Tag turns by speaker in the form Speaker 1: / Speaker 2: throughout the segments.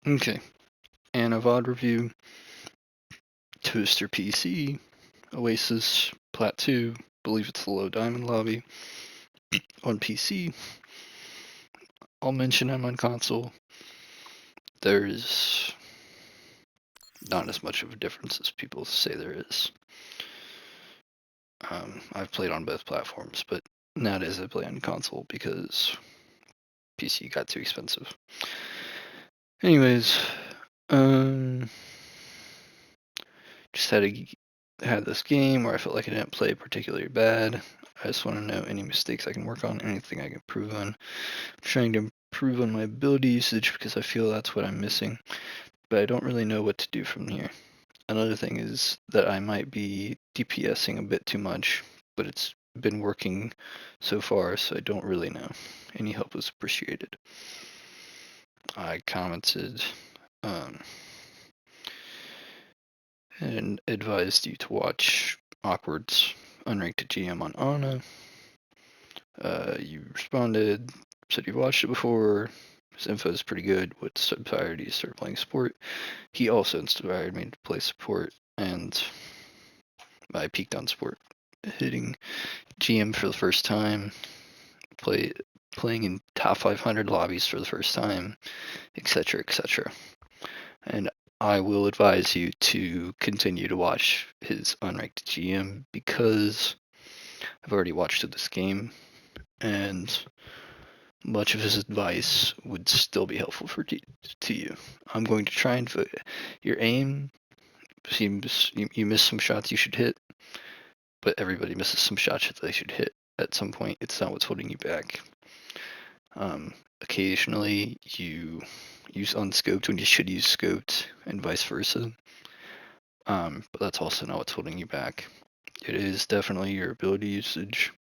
Speaker 1: Okay, and a VOD review, ToasterPC, Oasis, Plat 2, believe it's the low diamond lobby, on PC. I'll mention I'm on console. There's not as much of a difference as people say there is. I've played on both platforms, but nowadays I play on console because PC got too expensive. Anyways, just had this game where I felt like I didn't play particularly bad. I just want to know any mistakes I can work on, anything I can improve on. I'm trying to improve on my ability usage because I feel that's what I'm missing, but I don't really know what to do from here. Another thing is that I might be dpsing a bit too much, but it's been working so far, so I don't really know. Any help is appreciated. I commented and advised you to watch Awkward's Unranked GM on Ana. You responded, said you've watched it before. His info is pretty good. What inspired you to start playing support? He also inspired me to play support, and I peaked on support. Hitting GM for the first time, playing in top 500 lobbies for the first time, etc., etc. And I will advise you to continue to watch his Unranked GM because I've already watched this game, and much of his advice would still be helpful to you. I'm going to try and your aim seems you miss some shots you should hit, but everybody misses some shots that they should hit at some point. It's not what's holding you back. Occasionally you use unscoped when you should use scoped, and vice versa. But that's also not what's holding you back. It is definitely your ability usage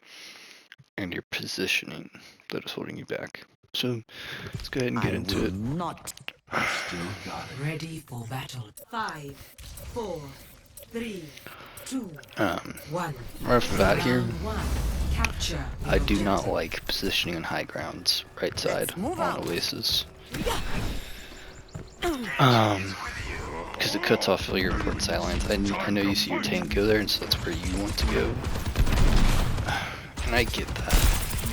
Speaker 1: and your positioning that is holding you back. So let's go ahead and get into it.
Speaker 2: Not. I still got it.
Speaker 3: Ready for battle. 5, 4, 3, 2, 1.
Speaker 1: Right off the bat here,
Speaker 3: Round 1. Capture.
Speaker 1: I do not like positioning on high grounds, right side on Oasis. Because it cuts off all your important sidelines. I know you see your tank go there, and so that's where you want to go. And I get that,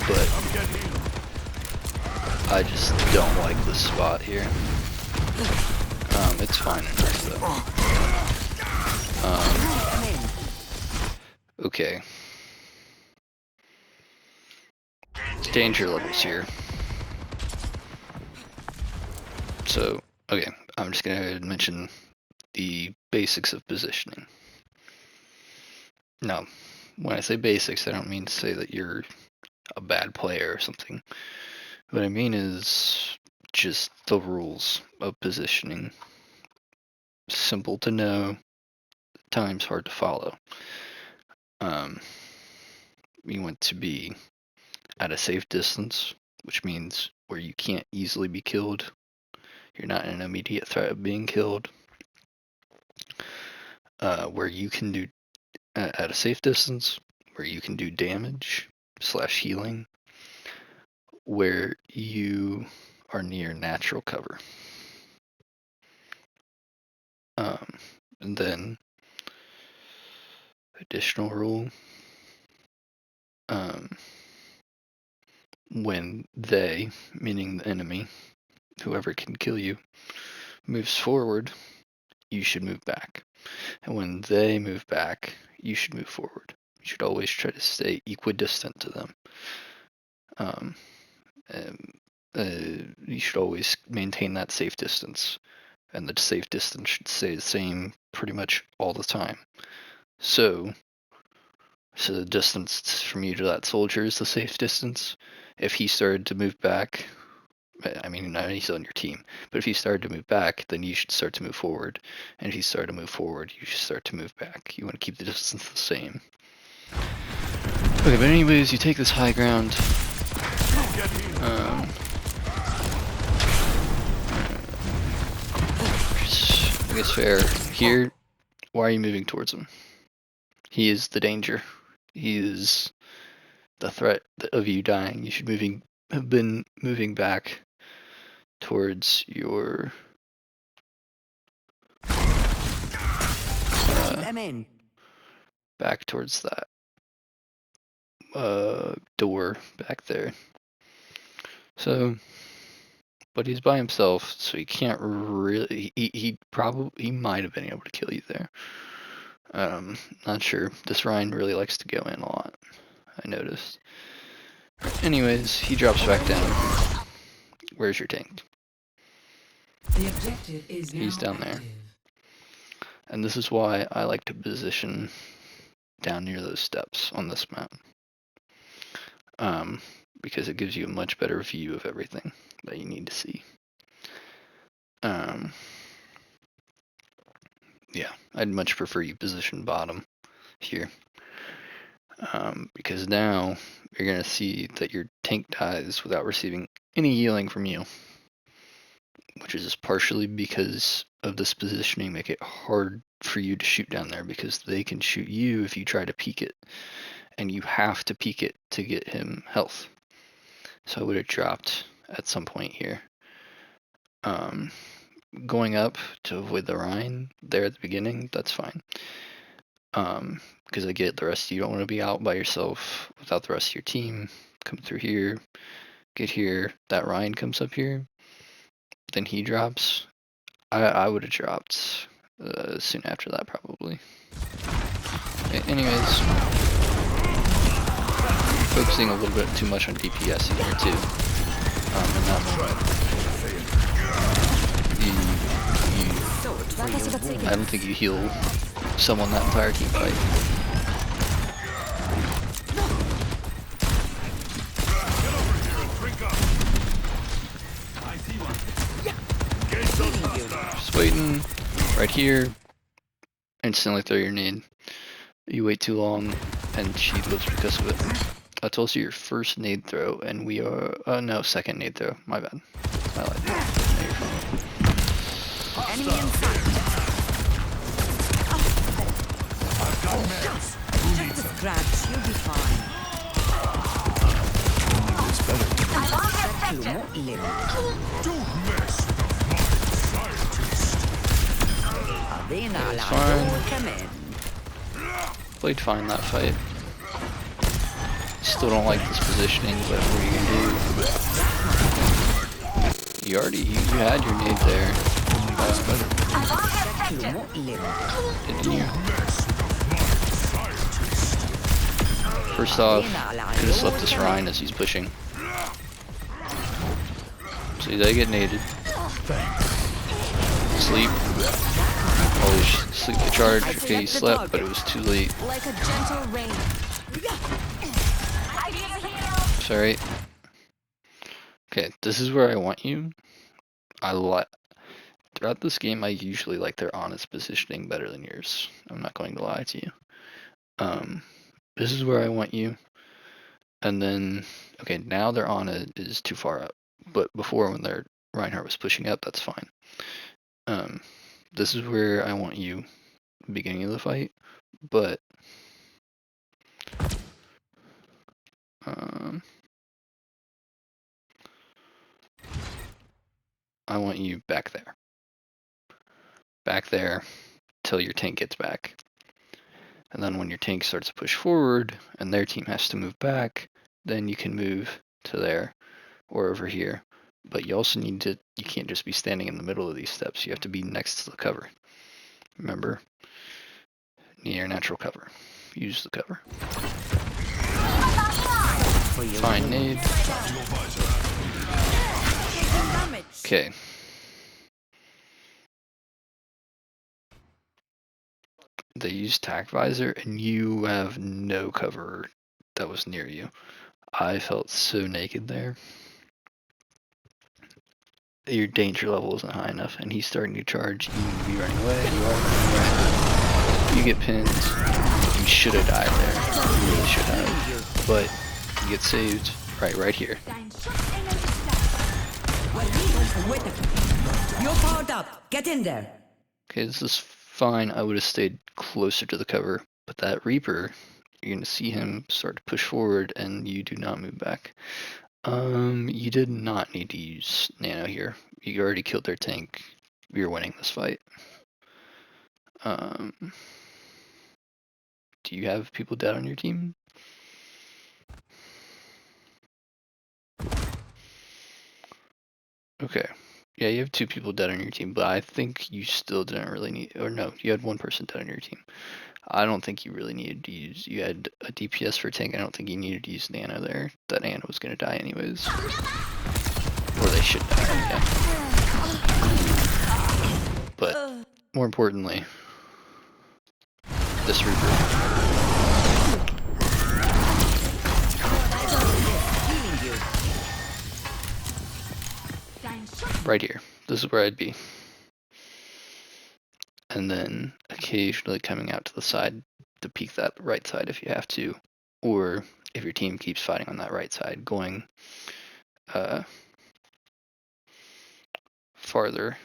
Speaker 1: but I just don't like this spot here. It's fine in Earth though. Okay. Danger levels here. So, okay, I'm just gonna mention the basics of positioning. Now, when I say basics, I don't mean to say that you're a bad player or something. What I mean is just the rules of positioning. Simple to know, times hard to follow. You want to be at a safe distance, which means where you can't easily be killed. You're not in an immediate threat of being killed. Where you can do at a safe distance, where you can do damage / healing, where you are near natural cover. And then additional rule, when they, meaning the enemy, whoever can kill you, moves forward, you should move back. And when they move back, you should move forward. You should always try to stay equidistant to them. You should always maintain that safe distance, and the safe distance should stay the same pretty much all the time. So the distance from you to that soldier is the safe distance. If he started to move back, I mean, not he's on your team, but if he started to move back, then you should start to move forward. And if he started to move forward, you should start to move back. You want to keep the distance the same. Okay, but anyways, you take this high ground. I guess fair. Here, why are you moving towards him? He is the danger. He is the threat of you dying. You should have been moving back towards your
Speaker 4: Come in.
Speaker 1: back towards that door back there. So, but he's by himself, so he can't really. He might have been able to kill you there. Not sure. This Ryan really likes to go in a lot, I noticed. Anyways, he drops back down. Where's your tank?
Speaker 3: The objective is
Speaker 1: He's
Speaker 3: now
Speaker 1: down there.
Speaker 3: active.
Speaker 1: And this is why I like to position down near those steps on this map. Because it gives you a much better view of everything that you need to see. Yeah, I'd much prefer you position bottom here. Because now you're going to see that your tank dies without receiving any healing from you. Which is partially because of this positioning make it hard for you to shoot down there, because they can shoot you if you try to peek it. And you have to peek it to get him health. So I would have dropped at some point here. Going up to avoid the Rhine there at the beginning, that's fine. Because I get the rest of you don't want to be out by yourself without the rest of your team. Come through here, get here, that Rhine comes up here, then he drops. I would have dropped soon after that probably. Anyways, focusing a little bit too much on DPSing here too. And that I don't think you heal someone that entire team fight. Just waiting right here. Instantly throw your nade. You wait too long and she lives because of it. That's also your first nade throw, and we are no, second nade throw. My bad. I lied. No, you're fine.
Speaker 4: Enemy in sight. Just a scratch, you'll be fine.
Speaker 1: It's fine.
Speaker 4: Come in.
Speaker 1: Played fine that fight. Still don't like this positioning, but what are you gonna do? You had your nade there. Didn't you? First off, could have slept this Rhine as he's pushing. See, they get naded. Sleep. Always sleep the charge. Okay, he slept, but it was too late.
Speaker 4: Like a gentle rain.
Speaker 1: Sorry. Okay, this is where I want you. Throughout this game, I usually like their honest positioning better than yours. I'm not going to lie to you. This is where I want you. And then, okay, now their honest is too far up. But before, when their Reinhardt was pushing up, that's fine. This is where I want you, beginning of the fight. But I want you back there. Back there till your tank gets back. And then when your tank starts to push forward and their team has to move back, then you can move to there or over here. But you also need to, you can't just be standing in the middle of these steps. You have to be next to the cover. Remember, near natural cover. Use the cover. Fine nade. Okay. They use tac visor and you have no cover that was near you. I felt so naked there. Your danger level isn't high enough, and he's starting to charge. You need to be running away. You are running away. You get pinned. You should have died there. You really should have. But you get saved right here.
Speaker 4: You're powered up. Get in there.
Speaker 1: Okay, this is fine. I would have stayed closer to the cover, but that Reaper, you're gonna see him start to push forward, and you do not move back. You did not need to use Nano here. You already killed their tank. You're winning this fight. Do you have people dead on your team? Okay. Yeah, you have 2 people dead on your team, but I think you still didn't really need, or no, you had 1 person dead on your team. I don't think you really needed to use, you had a DPS for tank, I don't think you needed to use Nano there. That Nano was going to die anyways. Or they should die, yeah. But, more importantly, this Reaper. Right here. This is where I'd be. And then occasionally coming out to the side to peek that right side if you have to. Or if your team keeps fighting on that right side, going farther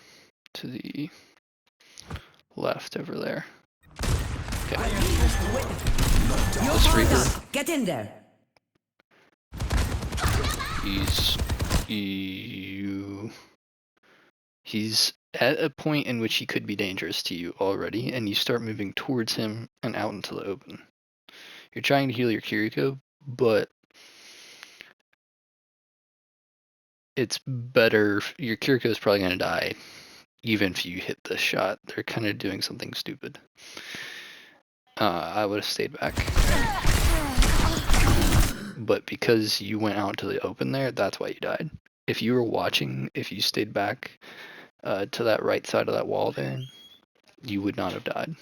Speaker 1: to the left over there. Okay. This Reaper.
Speaker 4: Get in there.
Speaker 1: He's at a point in which he could be dangerous to you already, and you start moving towards him and out into the open. You're trying to heal your Kiriko, but it's better. Your Kiriko is probably going to die, even if you hit this shot. They're kind of doing something stupid. I would have stayed back. But because you went out to the open there, that's why you died. If you were watching, if you stayed back to that right side of that wall there, you would not have died.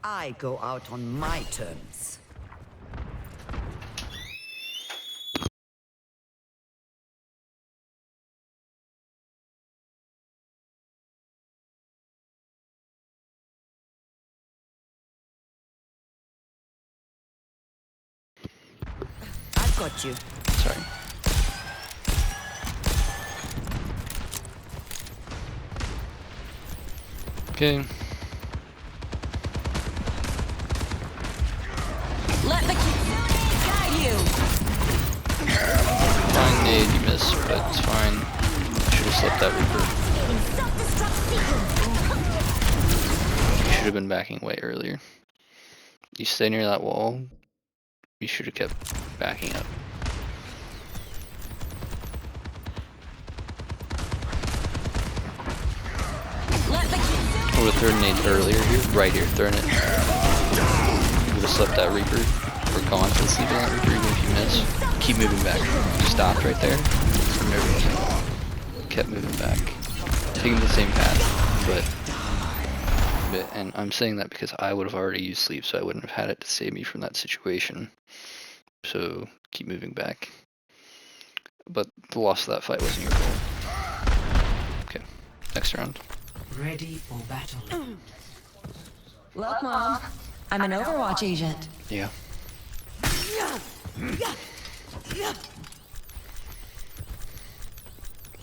Speaker 4: I go out on my terms. I've got you.
Speaker 1: Sorry. Okay.
Speaker 4: Let the guide you.
Speaker 1: Fine nade, you missed, but it's fine. Should have slept that Reaper. You should have been backing away earlier. You stay near that wall, you should have kept backing up. I would have thrown a nade earlier here, right here, throwing it. You would have slept that Reaper, or gone to sleep that Reaper even if you miss. Keep moving back. Stopped right there. Kept moving back. Taking the same path, and I'm saying that because I would have already used sleep, so I wouldn't have had it to save me from that situation. So keep moving back. But the loss of that fight wasn't your fault. Okay, next round.
Speaker 3: Ready for battle.
Speaker 5: Look, Mom. I'm an Overwatch agent.
Speaker 1: Yeah.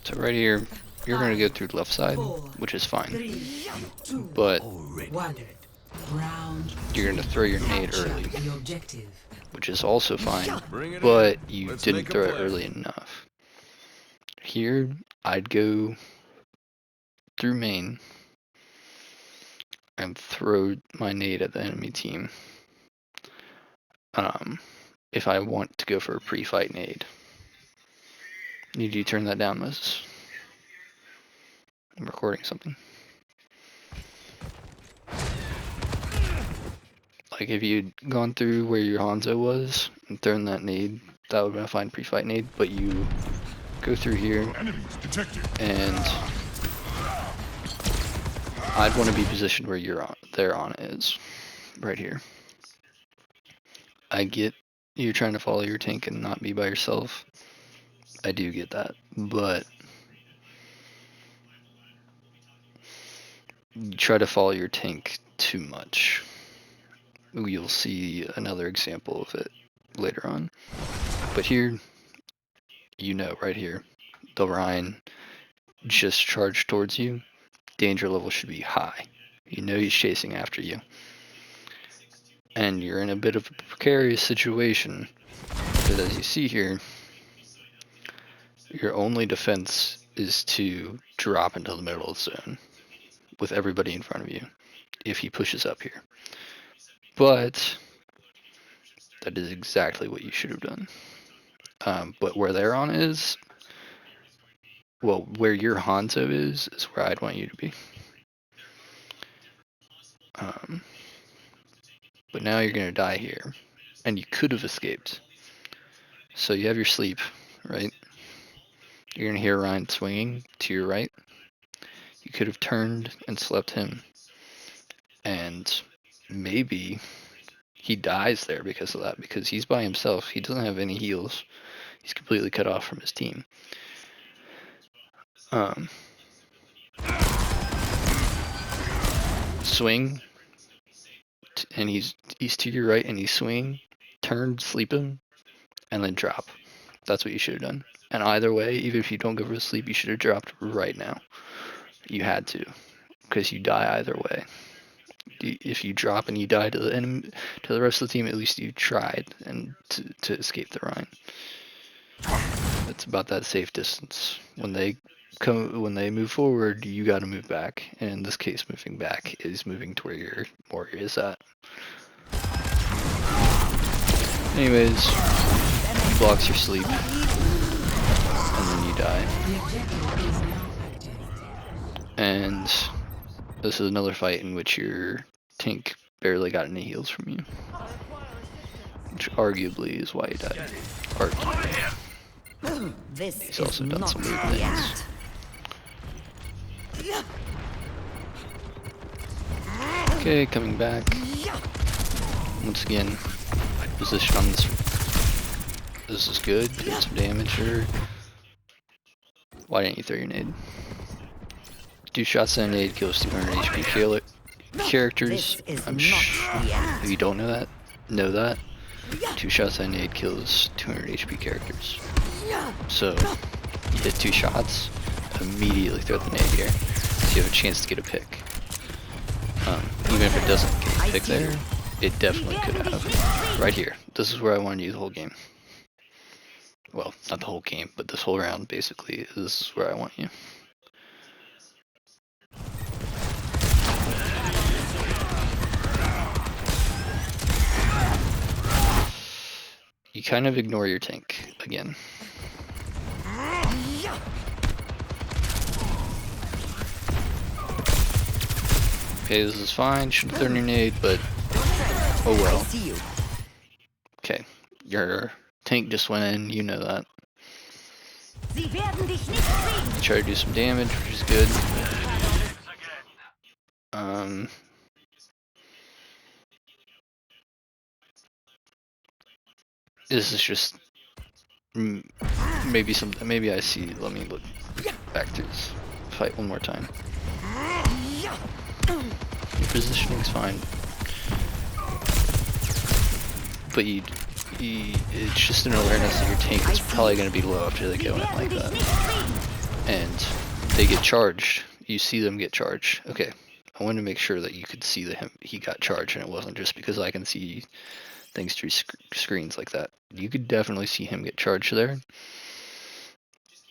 Speaker 1: So right here, you're going to go through the left side, which is fine.
Speaker 3: 3, 2,
Speaker 1: But
Speaker 3: 1. Round.
Speaker 1: you're going to throw your nade early,
Speaker 3: The objective.
Speaker 1: which is also fine, but you didn't throw it early enough. Here, I'd go through main and throw my nade at the enemy team. If I want to go for a pre-fight nade. Need you to turn that down, Moses? I'm recording something. Like if you'd gone through where your Hanzo was and thrown that nade, that would have been a fine pre-fight nade, but you go through here and I'd want to be positioned where their on is. Right here. I get you're trying to follow your tank and not be by yourself. I do get that, but you try to follow your tank too much. You'll see another example of it later on. But here, you know, right here, the Ryan just charged towards you. Danger level should be high. You know he's chasing after you. And you're in a bit of a precarious situation But as you see here, your only defense is to drop into the middle of the zone with everybody in front of you if he pushes up here. But that is exactly what you should have done. But where their on is, well, where your Hanzo is where I'd want you to be. But now you're going to die here, and you could have escaped. So you have your sleep, right? You're going to hear Ryan swinging to your right. You could have turned and slept him, and maybe he dies there because of that, because he's by himself. He doesn't have any heals. He's completely cut off from his team. Swing, and he's to your right, and he's swinging, turn, sleep him, and then drop. That's what you should have done. And either way, even if you don't go for sleep, you should have dropped right now. You had to, because you die either way. If you drop and you die to the enemy, to the rest of the team, at least you tried and to escape the Rhine. It's about that safe distance. When they move forward, you got to move back. And in this case, moving back is moving to where your warrior is at. Anyways, he blocks your sleep, and then you die. And this is another fight in which your tank barely got any heals from you, which arguably is why you died.
Speaker 4: This
Speaker 1: He's also
Speaker 4: is
Speaker 1: done
Speaker 4: not
Speaker 1: some weird
Speaker 4: the
Speaker 1: things.
Speaker 4: end.
Speaker 1: Okay, coming back. Once again, position on this. This is good. Did some damage here. Why didn't you throw your nade? 2 shots and a nade kills 200 HP characters. If you don't know that, know that. 2 shots and a nade kills 200 HP characters. So, you hit 2 shots, immediately throw the nade here, so you have a chance to get a pick. Even if it doesn't get a pick there, it definitely could have. Right here. This is where I wanted you the whole game. Well, not the whole game, but this whole round, basically. This is where I want you. You kind of ignore your tank again. Okay, this is fine. Should have thrown your nade, but oh well. Okay, your tank just went in. You know that. Try to do some damage, which is good. This is just maybe something. Maybe I see. Let me look back through this fight one more time. Your positioning's fine, but it's just an awareness that your tank is probably going to be low after they go in like that, and they get charged. You see them get charged. Okay, I wanted to make sure that you could see that he got charged, and it wasn't just because I can see things through screens like that. You could definitely see him get charged there.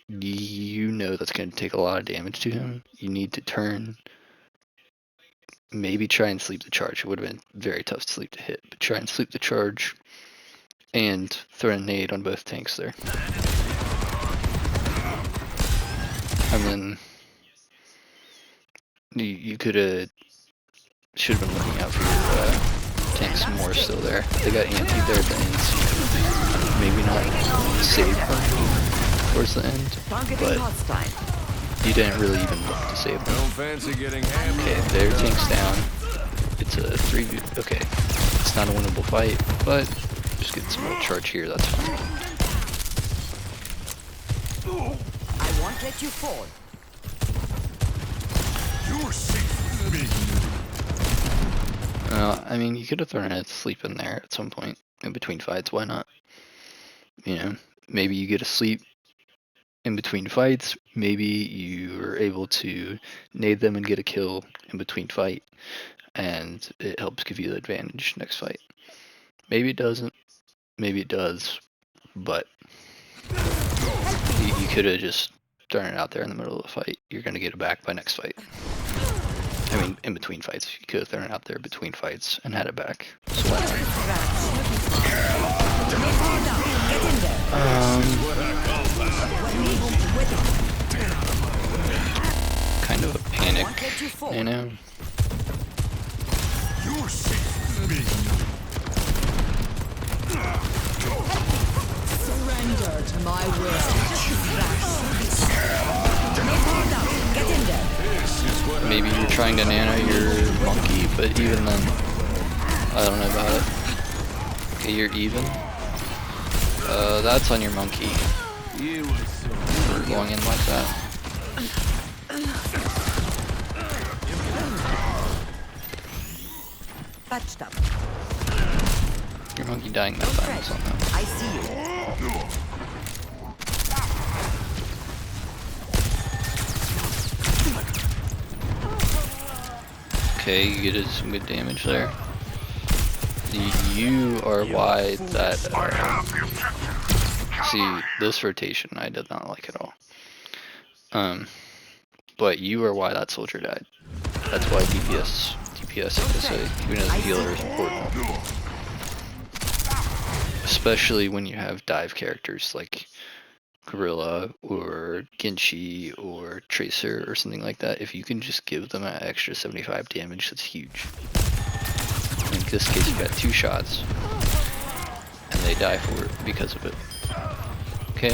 Speaker 1: You know that's going to take a lot of damage to him. You need to turn. Maybe try and sleep the charge. It would have been very tough to sleep to hit, but try and sleep the charge and throw a nade on both tanks there. And then you should have been looking out for your tanks more still there. They got anti there at the end, so maybe not save them towards the end, but you didn't really even look to save them. Okay, their tank's down. It's a 3v. Okay, it's not a winnable fight, but just get some real charge here, that's fine.
Speaker 4: I won't let you fall.
Speaker 1: I mean, you could have thrown a sleep in there at some point in between fights. Why not? You know, maybe you get a sleep in between fights. Maybe you are able to nade them and get a kill in between fight, and it helps give you the advantage next fight. Maybe it doesn't. Maybe it does. but you could have just thrown it out there in the middle of the fight. You're gonna get it back by next fight. I mean, in between fights. You could have thrown it out there between fights and had it back. So why kind of a panic, you know?
Speaker 2: You're safe with me.
Speaker 4: Surrender to my will. Get in there.
Speaker 1: Maybe you're trying to nano your monkey, but even then, I don't know about it. Okay, you're even. That's on your monkey. For going in like that.
Speaker 4: Patched up.
Speaker 1: Your monkey dying that time is on that.
Speaker 4: I see you.
Speaker 1: Okay, you get some good damage there. You are why that. See, this rotation I did not like at all. But you are why that soldier died. That's why DPS, like I say, even as a healer is important. Especially when you have dive characters like Gorilla or Genshi or Tracer or something like that. If you can just give them an extra 75 damage, that's huge. In this case, you got 2 shots, and they die for it because of it. Okay,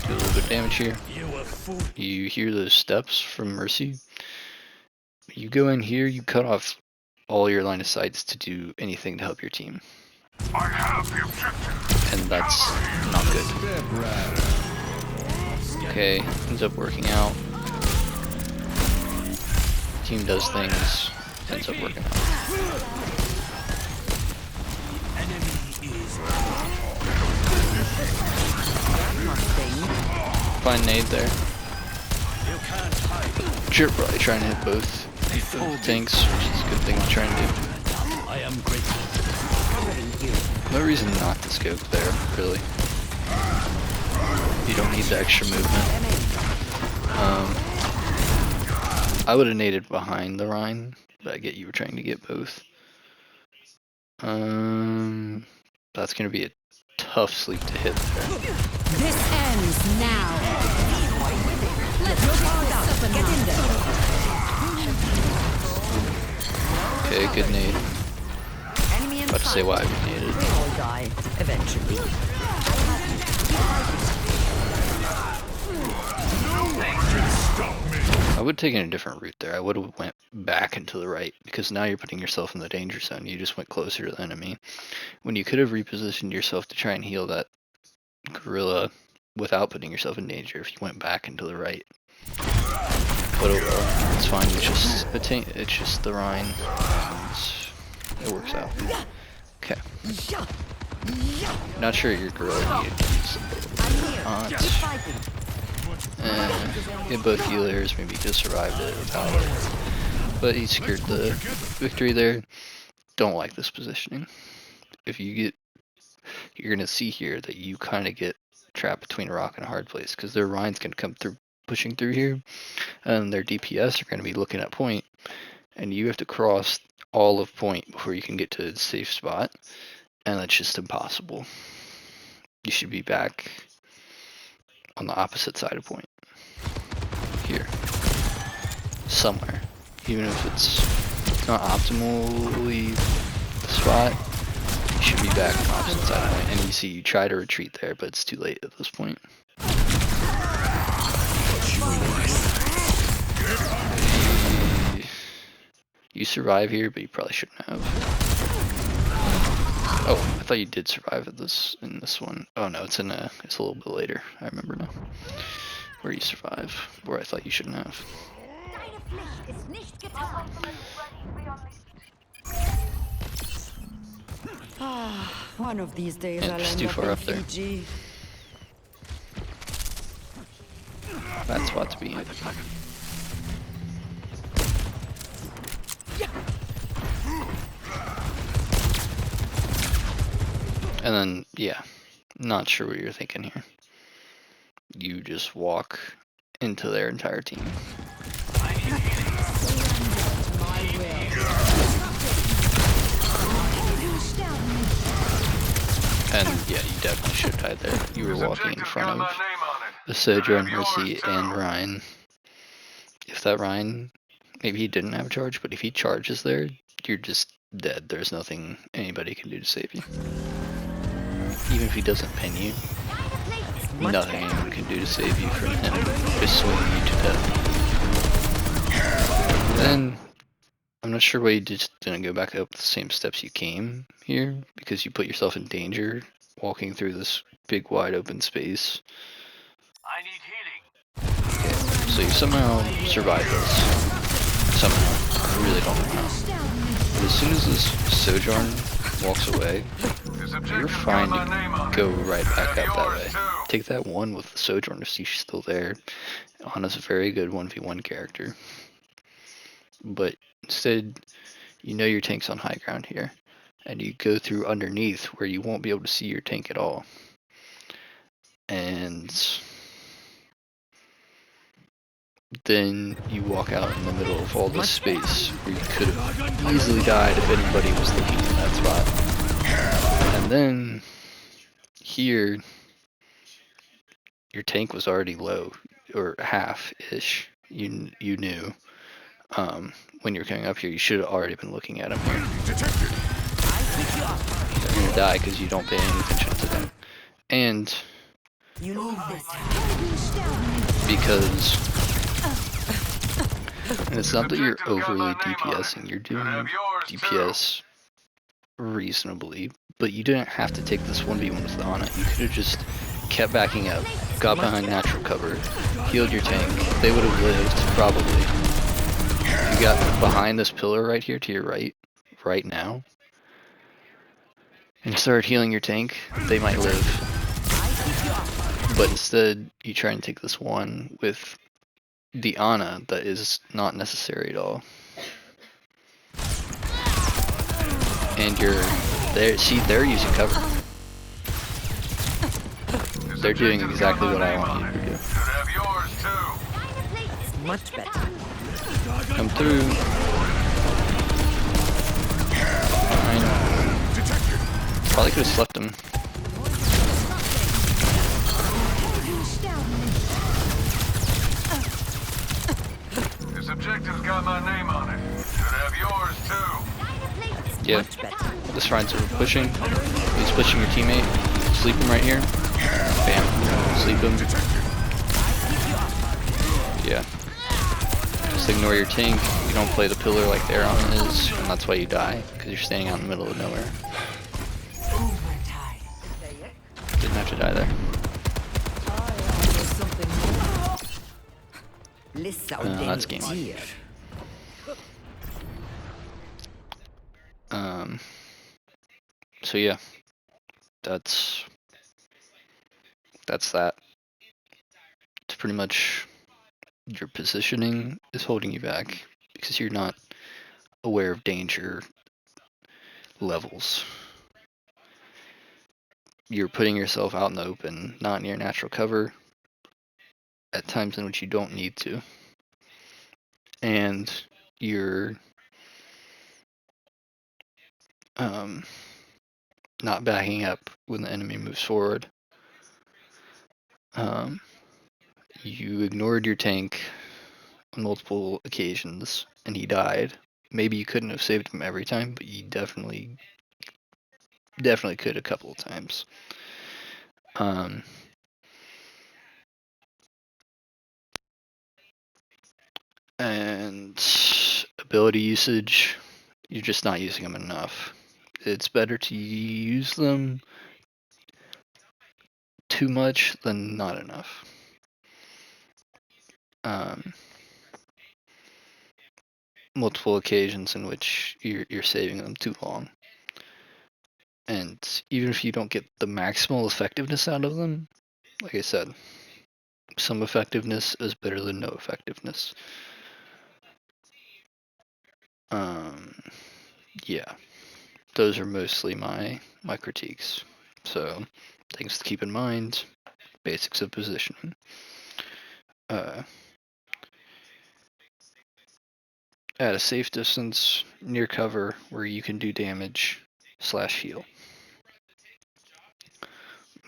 Speaker 1: do a little bit of damage here. You hear those steps from Mercy. You go in here, you cut off all your line of sights to do anything to help your team.
Speaker 2: I have the objective.
Speaker 1: And that's not good. Okay, ends up working out. Team does things, ends up working out. Fine nade there. You're probably trying to hit both tanks, which is a good thing to try and do.
Speaker 2: I am grateful.
Speaker 1: No reason not to scope there, really. You don't need the extra movement. I would have naded behind the Rhine, but I get you were trying to get both. That's gonna be a tough sleep to hit there.
Speaker 4: This ends now. Let's go down. Get in there.
Speaker 1: Okay, good nade.
Speaker 4: Enemy in
Speaker 1: About to say why I naded.
Speaker 4: We all die eventually.
Speaker 1: I would have taken a different route there. I would have went back into the right, because now you're putting yourself in the danger zone. You just went closer to the enemy. When you could have repositioned yourself to try and heal that gorilla without putting yourself in danger if you went back into the right. But oh well, it's fine. It's just the Rhine. It works out. Okay. Not sure your gorilla needed to use get both healers, maybe just survived it without it. But he secured the victory there. Don't like this positioning. If you get, you're gonna see here that you kind of get trapped between a rock and a hard place, because their Rhine's gonna come through, pushing through here, and their DPS are gonna be looking at point, and you have to cross all of point before you can get to a safe spot, and that's just impossible. You should be back on the opposite side of point. Here. Somewhere. Even if it's not optimally the spot, you should be back on the opposite side of point. And you see, you try to retreat there, but it's too late at this point. You survive here, but you probably shouldn't have. Oh, I thought you did survive at this in this one. Oh no, it's a little bit later. I remember now. Where you survive, where I thought you shouldn't have.
Speaker 4: One of these days
Speaker 1: Yeah,
Speaker 4: I'll
Speaker 1: just
Speaker 4: end
Speaker 1: too
Speaker 4: up
Speaker 1: far
Speaker 4: in
Speaker 1: up there.
Speaker 4: Fiji.
Speaker 1: Bad spot to be in. And then, yeah, Not sure what you're thinking here. You just walk into their entire team. And yeah, you definitely should die there. You were walking in front of the Sojourn, Mercy, and Ryan. If that Ryan, maybe he didn't have a charge, but if he charges there, you're just dead. There's nothing anybody can do to save you. Even if he doesn't pin you, nothing anyone can do to save you from him just swinging you to death. Then, I'm not sure why you just didn't go back up the same steps you came here, because you put yourself in danger walking through this big wide open space.
Speaker 2: I need healing.
Speaker 1: Okay, so you somehow survived this. Somehow. I really don't know how. But as soon as this Sojourn walks away, you're fine to go right back up that way. Take that one with the Sojourn if she's still there. Anna's a very good 1v1 character. But instead, you know your tank's on high ground here. And you go through underneath where you won't be able to see your tank at all. And then you walk out in the middle of all this space where you could have easily died if anybody was looking in that spot. And then here, your tank was already low, or half-ish. You knew when you're coming up here, you should have already been looking at him here. They're gonna die because you don't pay any attention to them. And because, and it's not that you're overly DPSing, you're doing DPS reasonably, but you didn't have to take this 1v1 with Ana. You could have just kept backing up, got behind natural cover, healed your tank. They would have lived, probably. You got behind this pillar right here to your right now, and started healing your tank, they might live. But instead, you try and take this one with the Ana that is not necessary at all. And you're there. See, they're using cover. They're doing exactly what I want you to do.
Speaker 5: Much better.
Speaker 1: Come through. Fine. Probably could have slept him.
Speaker 2: This objective's got my name on it. Should have yours too.
Speaker 1: Yeah. This Ryan's pushing. He's pushing your teammate. Sleep him right here. Bam. Sleep him. Yeah. Just ignore your tank. You don't play the pillar like their on is, and that's why you die, because you're standing out in the middle of nowhere. Didn't have to die there. That's game on. So yeah, that's that. It's pretty much your positioning is holding you back because you're not aware of danger levels. You're putting yourself out in the open, not near natural cover, at times in which you don't need to. And you're not backing up when the enemy moves forward. You ignored your tank on multiple occasions, and he died. Maybe you couldn't have saved him every time, but you definitely could a couple of times. And ability usage, you're just not using them enough. It's better to use them too much than not enough. Multiple occasions in which you're saving them too long. And even if you don't get the maximal effectiveness out of them, like I said, some effectiveness is better than no effectiveness. Yeah, those are mostly my critiques. So Things to keep in mind: basics of positioning. At a safe distance, near cover, where you can do damage / heal.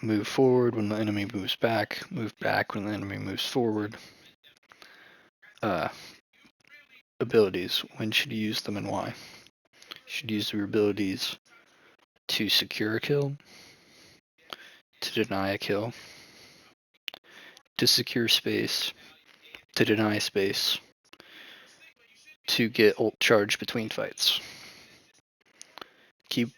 Speaker 1: Move forward when the enemy moves back. Move back when the enemy moves forward. Abilities. When should you use them and why? You should use your abilities to secure a kill, to deny a kill, to secure space, to deny space, to get ult charge between fights. Keep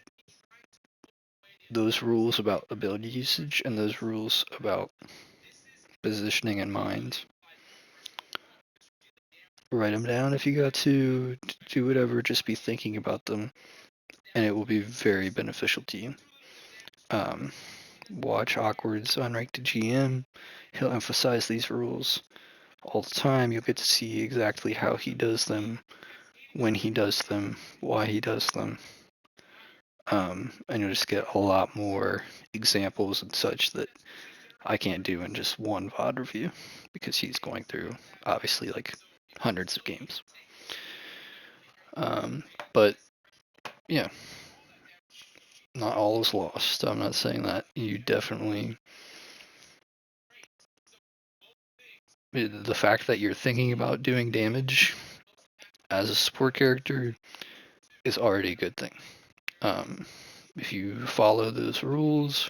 Speaker 1: those rules about ability usage and those rules about positioning in mind. Write them down if you got to. Do whatever, just be thinking about them, and it will be very beneficial to you. Watch Awkward's Unranked GM. He'll emphasize these rules all the time. You'll get to see exactly how he does them, when he does them, why he does them. And you'll just get a lot more examples and such that I can't do in just one VOD review, because he's going through, obviously, like hundreds of games. But yeah, not all is lost. I'm not saying that. You definitely, the fact that you're thinking about doing damage as a support character is already a good thing. If you follow those rules,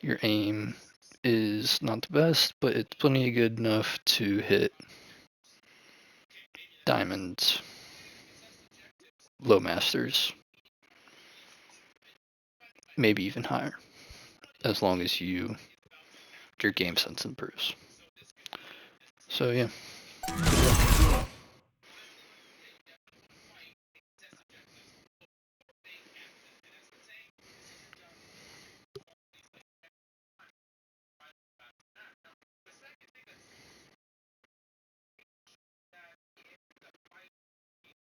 Speaker 1: your aim is not the best, but it's plenty good enough to hit diamonds, low masters, maybe even higher, as long as your game sense improves. So yeah,